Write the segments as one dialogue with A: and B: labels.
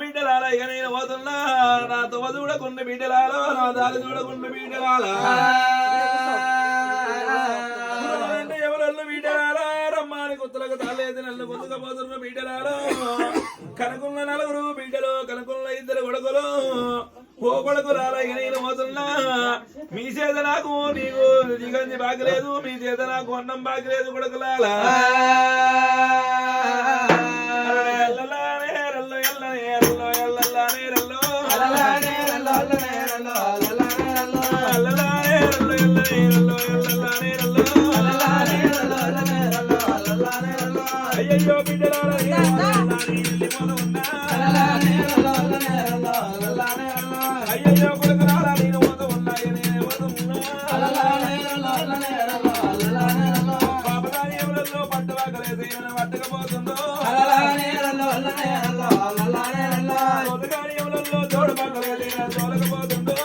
A: బిడ్డలారా ఇక నేను పోతున్నా నా తొవ చూడకుండా బిడ్డలారా నా దారి చూడకుండా బిడ్డలారా ఎవరల్లు బిడ్డలారా రమ్మాని కొత్తలకు తాలేదు నన్ను కొద్దుకపోతున్న బిడ్డలారా కనుకున్న నలుగురు బిడ్డలు కనుకున్న ఇద్దరు కొడుకులు ఓ కొడుకు రాలా ఇక నేను పోతున్నా మీ చేత నాకు నీకు దిగంది బాగలేదు మీ చేత నాకు అన్నం బాగలేదు కొడుకులాలా అయ్యో బిడ్డలారా అయ్యో కొడుకు రాలా నేను పోతూ ఉన్నా పాపదాని ఎవరల్లో పట్టువాకలేదు పట్టకపోతుందో తోడు పక్కలేదు తోలకపోతుందో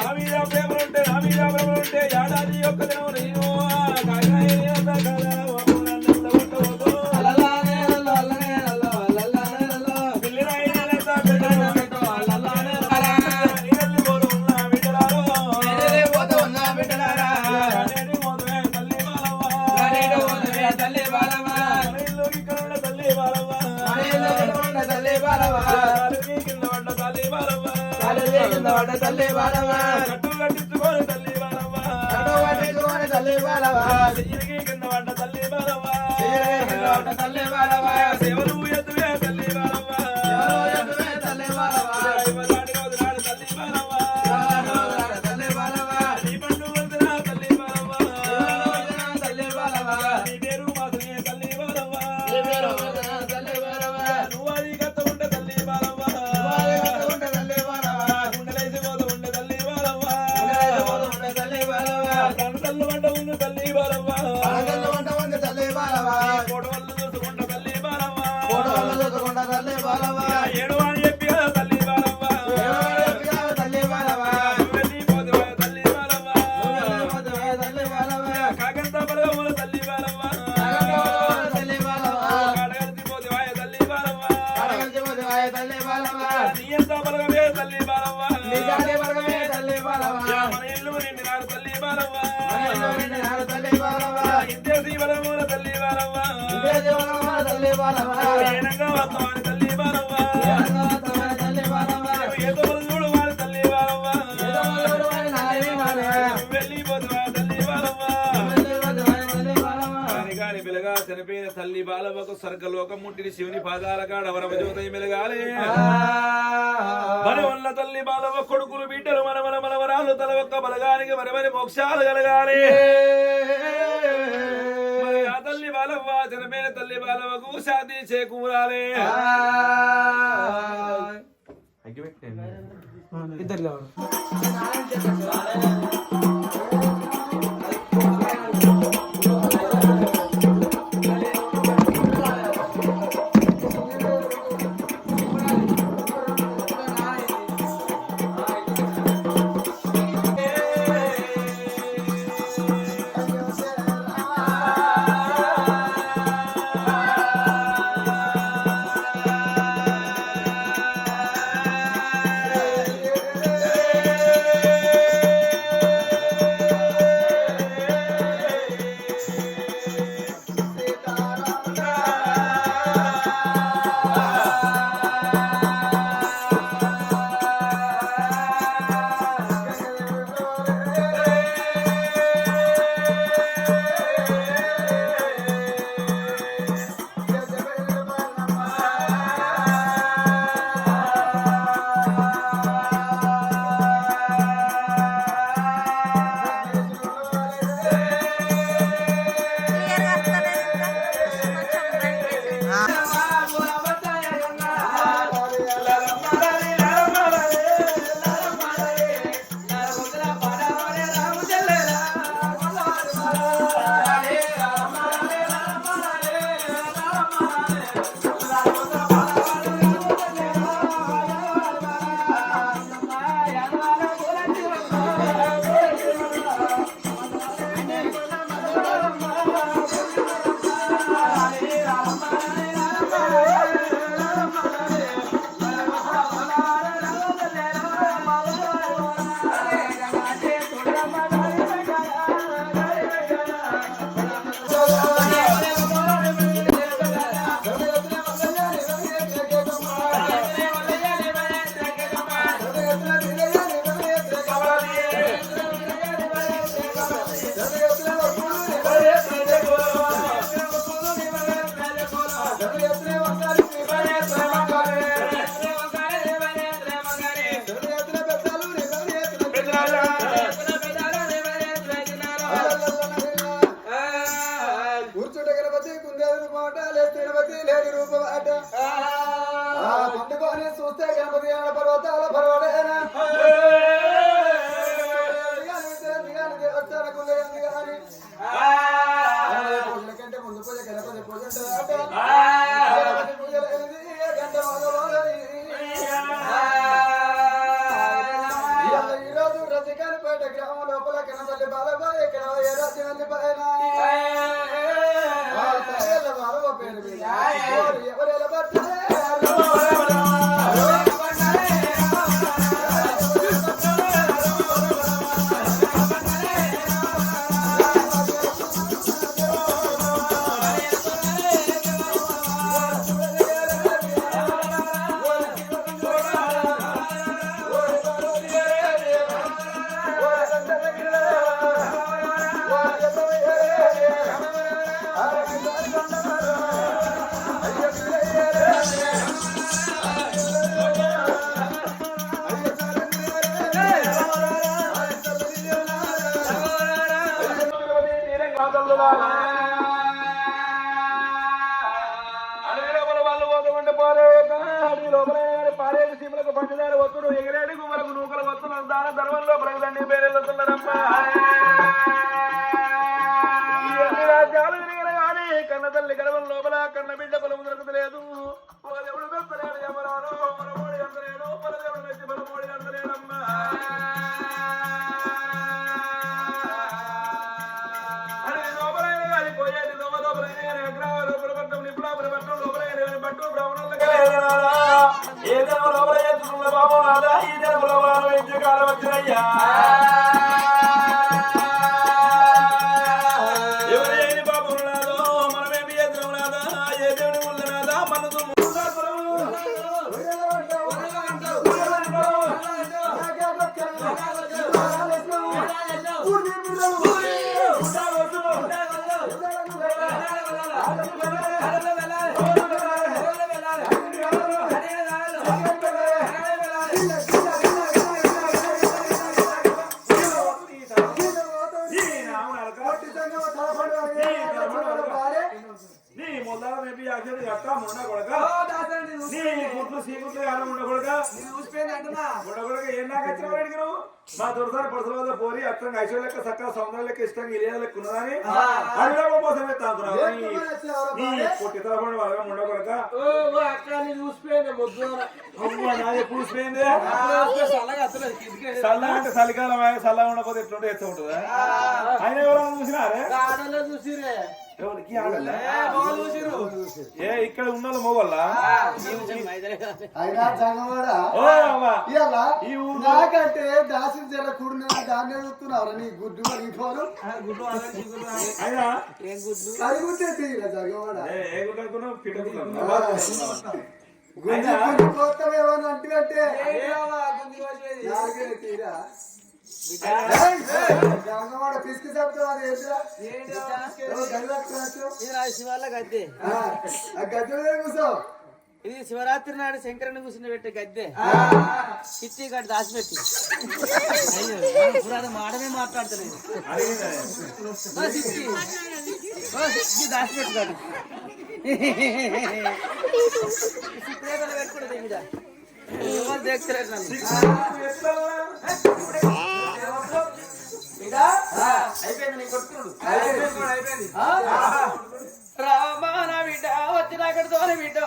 A: నా మీద ప్రేమలుంటే నా మీద ప్రేమలుంటే ఏడాది యొక్క దినం నేను తల్లి బాలవా కట్టు కట్టించుకోని తల్లి బాలవా తల్లి బాలవా కింద పడ్డ తల్లి బాలవా తల్లి బాలవా సేవలు ఎత్తువే తల్లి బాలవా తల్లి బాలవా తల్లి బాలవా తల్లి బాలవా నీ పండు వదిన తల్లి బాలవా తల్లి బాలవా నీ పేరు మాత్రమే తల్లి బాలవా తల్లి బాలవా నువ్వు అది గత ఉండే తల్లి బాలవా తల్లి వంట ఉంది తల్లి బాలవ్వ తల్లి బాలవ్వ కోడవల్లు చూసుకుంటా తల్లి బాలవ్వ తల్లి బాలవ్వ ఏడు అని చెప్పి తల్లి బాలవ్వ తల్లి బాలవ్వ వెళ్ళిపోతే తల్లి బాలవ్వ తల్లి బాలవ్వ కాకంత బలగముల తల్లి బాలవ్వ తల్లి బాలవ్వ కడగలిపోతే తల్లి బాలవ్వ తల్లి బాలవ్వ నీ ఎంత బలగమే తల్లి బాలవ్వ నీ జాడే బలగమే తల్లి బాలవ్వ మన ఇల్లు నిండినారు తల్లి బాలవ్వ తల్లి బాలవ్వ ఇంతే జీవనముల తల్లి బాలవ్వ తల్లి బాలవ్వ ఏనంగా వస్తామని తల్లి బాలవ్వ తల్లి బాలవ్వ ఏదో చూడు వారి తల్లి బాలవ్వ వెళ్ళిపోతున్నా తల్లి బాలవ్వ కాని వెలగా చనిపోయిన తల్లి బాలవ్వకు స్వర్గలోకం ముట్టిని శివుని పాదాల కాడ వరవ జ్యోతి మెలగాలి మన వల్ల తల్లి బాలవ్వ కొడుకులు బిడ్డలు మన మన మనవరాలు తల ఒక్క బలగానికి మరమని మోక్షాలు కలగాలి ఆ తల్లి బాలవ్వ చనిపోయిన తల్లి బాలవ్వకు శాంతి చేకూరాలి ఇద్దరు
B: లేని రూపం అట పండుకొని చూస్తే గణపతి పర్వతాల పర్వడేనా దేవస్థానకు లేని కానీ పూజల కంటే ముందు పూజ గణపతి పూజ గణపతి పూజ లేనిది గంట ఈరోజు రజకానిపేట గ్రామం లోపల కనతల్లి బాలబాయి ఇక్కడ రాజ్యాన్ని పైన బాలవ పేరు మీద ఎవరెలా పట్టారు
A: పంచదార వస్తుడు ఎగిరేడు మనకు నూకల వస్తున్నారు దాన ధర్మంలో ప్రజలండి పేరెళ్తున్నారమ్మా రాజ్యాలు తిరిగిన కానీ కన్న తల్లి గర్భం లోపల కన్న బిడ్డ పొలము దొరకలేదు ఎవడు దొరకలేడు ఎవరాను మనమోడి అందలేడు మన దేవుడు వచ్చి మనమోడి అందలేడమ్మా అని లోపలైన కానీ పోయేది లోపలైన కానీ అగ్రహాల లోపల పట్టం నిపుణాపురి పట్టం లోపలైన పట్టు బ్రాహ్మణులకు ఏదో లోపల చేస్తున్న బాబు నాదా ఈ జన్మలో కాలం వచ్చినయ్యా ఎవరైనా బాబు నాదో మనమేమి చేద్దాం నాదా ఏ దేవుని ముందు నాదా మనసు మా దొరసారి పడుతున్న పోరి అత్తంగా ఐశ్వర్య లెక్క సక్క సౌందర్య లెక్క ఇష్టంగా ఇలియా లెక్క ఉన్నదని అడిలో మోసం పొట్టితర వాళ్ళగా ఉండకూడక పూసిపోయింది చల్లగా అంటే చలికాలం చల్లగా ఉండకపోతే ఎట్లుంటే ఎత్తు ఉంటుందా ఆయన ఎవరైనా చూసినారే ఎవరికి ఏ ఇక్కడ ఉన్న మొగోళ్ళ
B: నాకంటే దాసి జర కూడిన దాన్ని చూస్తున్నావు నీ గుడ్డు నీ ఫోను కలుగుతే తీరా జగవాడ కొత్తమేమన్నా అంటే తీరా పిసికి చెప్తావు అది
C: శివాల గద్దె
B: గద్దె కూర్చో
C: ఇది శివరాత్రి నాడు శంకరుని కూర్చుని పెట్టే గద్దె చిట్టి గడ్డి దాచిపెట్టి మాటమే మాట్లాడతలేదు దాచిపెట్టుకోండి పెట్టుకోండి మీద ఎవరు দেখతలేదు నన్ను అయిపోయింది నేను కొట్టుకున్నాడు అయిపోయింది రామాన బిడ్డ వచ్చిన అక్కడితో బిడ్డ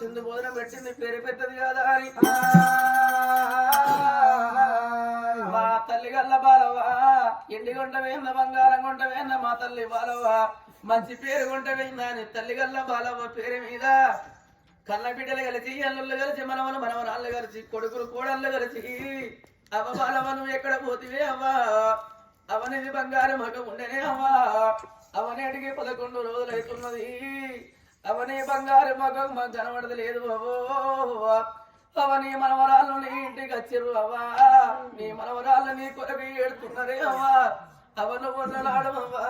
C: సింధు భోజనం పెట్టింది పేరు పెద్దది కాదా అని మా తల్లి గల్ల బాలవా ఎండి గుంట వేన్న బంగారం గుంట వేన్న మా తల్లి బాలవా మంచి పేరు గుంట వేయిందా అని తల్లి గల్ల బాలవ పేరు మీద కన్న బిడ్డలు కలిసి అల్లుళ్ళు కలిసి మనవనాళ్ళు కలిసి కొడుకులు కోడళ్ళు కలిసి అవ బాలవను ఎక్కడ పోతివే అవ్వా అవనిది బంగారం మగ ఉండనే అవ్వా అవని అడిగి 11 రోజులు అవుతున్నది అవనే బంగారు మగం మాకు కనబడదు లేదు బాబో అవ నీ మనవరాళ్ళు నీ ఇంటికి వచ్చిర్రు అవ్వా నీ మనవరాళ్ళు నీ కొరకు ఏడుతున్నరే అవ్వా అవ నువ్వు నాడమవ్వా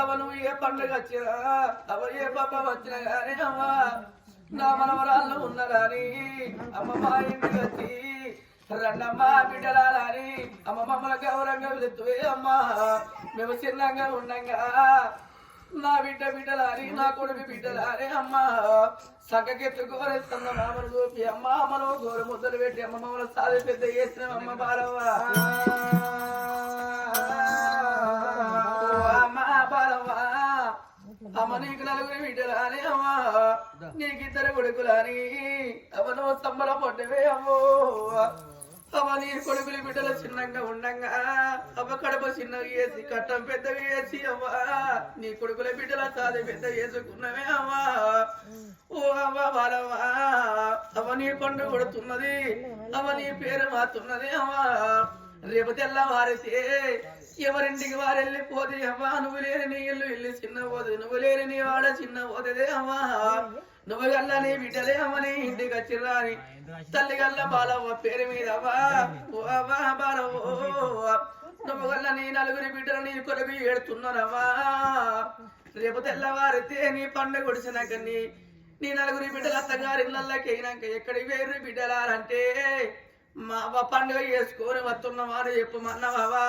C: అవ నువ్వు ఏ పండుగ వచ్చినా అవ ఏ పాప వచ్చినా గానీ అవ్వా నా మనవరాళ్ళు ఉన్న గాని అమ్మ మా ఇంటికి వచ్చి రండమ్మా బిడ్డలాలని అమ్మ మమ్మల్ని గౌరవంగా వెళుతువే అమ్మా మేము చిన్నంగా ఉండంగా నా బిడ్డలాని నా కొడుకు బిడ్డలాని అమ్మా సగకెత్తుకోరేస్తున్న మామను చూపి అమ్మ అమ్మను గోరు ముద్దలు పెట్టి అమ్మ మమ్మల్ని సాధి పెద్ద చేసిన అమ్మ బాలవ్వ అమ్మ బాలవ్వ అమ్మ నీకు నలుగురి బిడ్డలాని అమ్మా నీకిద్దరు కొడుకులని అమ్మ నువ్వు సంబల పడ్డవే అమ్మో అమ్మ నీ కొడుకులు బిడ్డలు చిన్నంగా ఉండంగా అమ్మ కడప చిన్నగా వేసి కట్టం పెద్దగా వేసి అమ్మా నీ కొడుకుల బిడ్డల సాధి పెద్ద వేసుకున్నవే అమ్మా ఓ అమ్మ బాలవ్వా అమ్మ నీ పండు కొడుతున్నది అమ్మ నీ పేరు మాతున్నది అమ్మా రేపు తెల్లవారితే ఎవరింటికి వారు వెళ్ళిపోతే అమ్మా నువ్వు లేని నీ ఇల్లు చిన్న పోదు నువ్వు లేని నీ వాడ చిన్న పోతే అమ్మా నువ్వు గల్ల నీ బిడ్డలే అమ్మ నీ ఇంటికి వచ్చిర్రా అని తల్లి గల్ల బాలవ్వ పేరు మీద బాలవ్వ నువ్వు గల్ల నీ నలుగురి బిడ్డలు నీ కొరకు ఏడుతున్నారమ్మా రేపు తెల్లవారితే నీ పండుగ కొడిచినాక నీ నలుగురి బిడ్డలు అత్తగారి ఇళ్ళకి అయినాక ఎక్కడికి వేరు బిడ్డలారంటే మా పండుగ చేసుకొని వస్తున్నావా అని చెప్పమన్నవా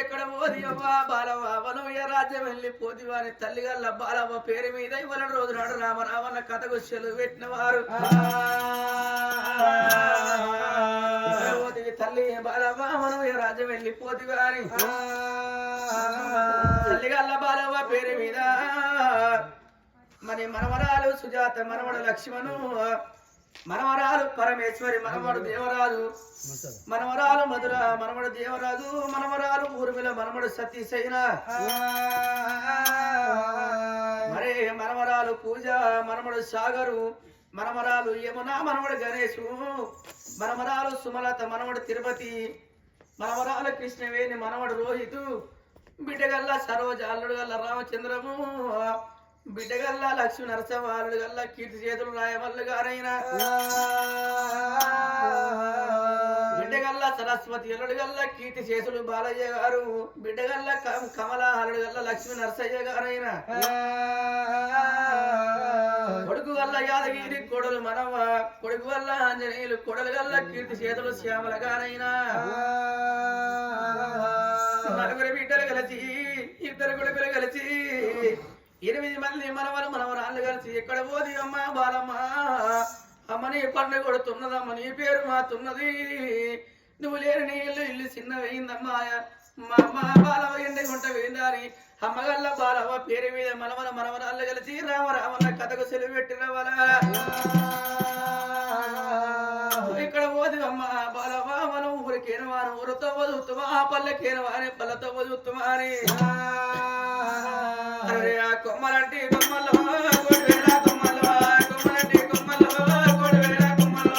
C: ఎక్కడ పోది అవ్వా బాలవ్వ నువ్వు ఏ రాజ్యం వెళ్ళిపోతివా అని తల్లిగల్ల బాలవ్వ పేరు మీద ఇవాళ రోజు నాడు రామరావన్న కథకు సెలవు పెట్టిన వారు తల్లి బాలవ్వ నువ్వు ఏ రాజ్యం వెళ్ళిపోతివా అని తల్లిగల్ల బాలవ్వ పేరు మీద మరి మనవరాలు సుజాత మనవడు లక్ష్మణు మనవరాలు పరమేశ్వరి మనవడు దేవరాజు మనవరాలు మధుర మనవడు దేవరాజు మనవరాలు ఊర్మిల మనవడు సతీశైన మరి మనవరాలు పూజ మనవడు సాగరు మనవరాలు యమున మనవడు గణేశు మనవరాలు సుమలత మనవడు తిరుపతి మనవరాలు కృష్ణవేణి మనవడు రోహితు బిడ్డగల్ల సరోజ అల్లుడు గల్ల రామచంద్రము బిడ్డగల్లా లక్ష్మీ నరసింహారుడు గల్లా కీర్తి చేతులు రాయవల్లు గారైనా బిడ్డగల్లా సరస్వతి అల్లుడు గల్లా కీర్తి చేతులు బాలయ్య గారు బిడ్డగల్లా కమలా అల్లుడు గల్లా లక్ష్మీ నరసయ్య గారైనా కొడుకు వల్ల యాదగిరి కొడలు మనవ కొడుకు వల్ల ఆంజనేయులు కొడలు గల్లా కీర్తి చేతులు శ్యామల గారైనా నలుగురు బిడ్డలు కలిసి ఇద్దరు కొడుకులు కలిసి 8 మంది మనవరు మనవరాళ్ళు కలిసి ఎక్కడ పోది అమ్మ బాలమ్మ అమ్మ నీ పండుగ కొడుతున్నదమ్మ నీ పేరు మాతున్నది నువ్వు లేని నీ ఇల్లు చిన్న వేయిందమ్మా మా అమ్మ బాలమ్మ ఎండగా ఉంట వేయిందని అమ్మగల్ల బాలమ్మ పేరు మీద మనవర మనవరాళ్ళు కలిసి రామరామన్న కథకు సెలవు పెట్టినవల ఇక్కడ పోది అమ్మ బాలమ్మ మనం ఊరికేనవా ఊరితో వదులుతామా ఆ పల్లెకేనవా అని పల్లెతో వదులుతామా అని కొమ్మలంటే కొమ్మలో కొడువేలా కొమ్మలో కొమ్మలంటే కొమ్మలో కొడువేలా కొమ్మలో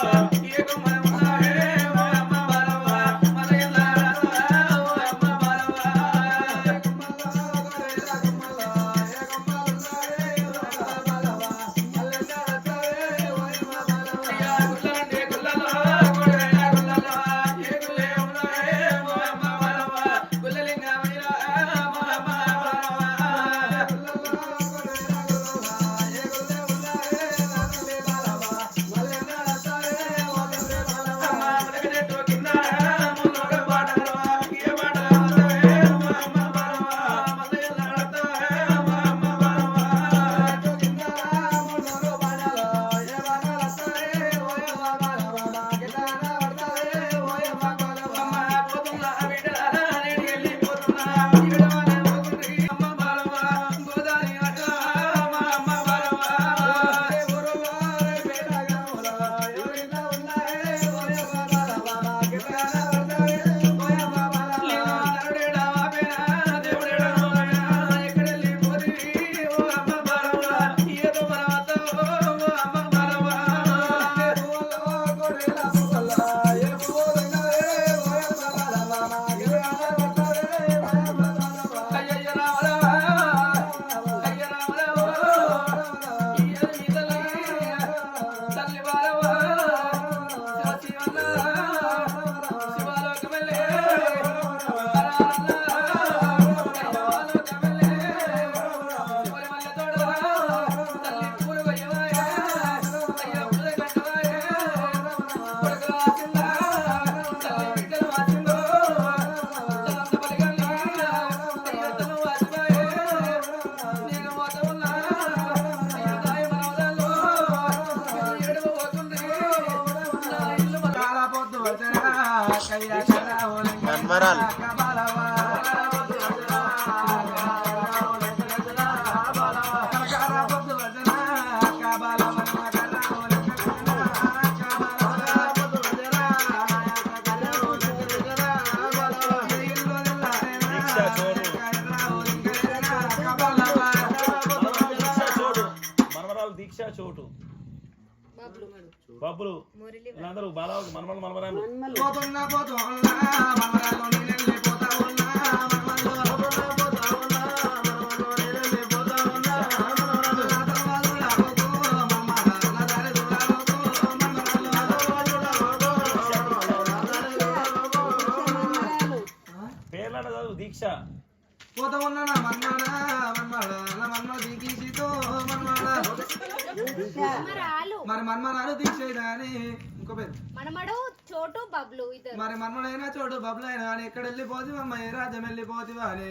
C: ఏ కొమ్మల ఉన్నావే ఓ అమ్మ బాలవ్వ మన ఇల్లా ఓ అమ్మ బాలవ్వ కొమ్మలో కొడువేలా కొమ్మలో ఏ కొమ్మల ఉన్నావే ఓ అమ్మ బాలవ్వ అల్లెంగా వస్తావే ఓ అమ్మ బాలవ్వ యా గుల్లంటే గుల్లలో కొడువేలా గుల్లలో ఏ గుల్లే ఉన్నావే ఓ అమ్మ బాలవ్వ గుల్లలింగా వైరా ఓ అమ్మ
A: బబ్బులు వీళ్ళందరూ బాలవాకు మనమలు మనమరాలు
B: పోతున్నా పోతున్నా మనమరాలు నీళ్ళెళ్ళి పోతా ఉన్నా మనమరాలు
A: పేర్లాడ చదువు దీక్ష
B: పోతా ఉన్నా నా మన్మాడ మన్మాడ నా మన్మాడ దీక్షితో మన్మాడ మరి మన్మనాడు దీక్ష అని ఇంకో పేరు
D: మనమడు చోటు బబ్లు ఇద్దరు
B: మరి మన్మడైనా చోటు బబ్బులైనా అని ఎక్కడ వెళ్ళిపోతివా అమ్మ ఏ రాజ్యం వెళ్ళిపోతివా అని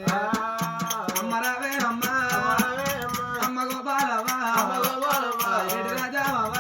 B: అమ్మ రావే అమ్మ అమ్మ గోపాలవా ఏడు రాజావా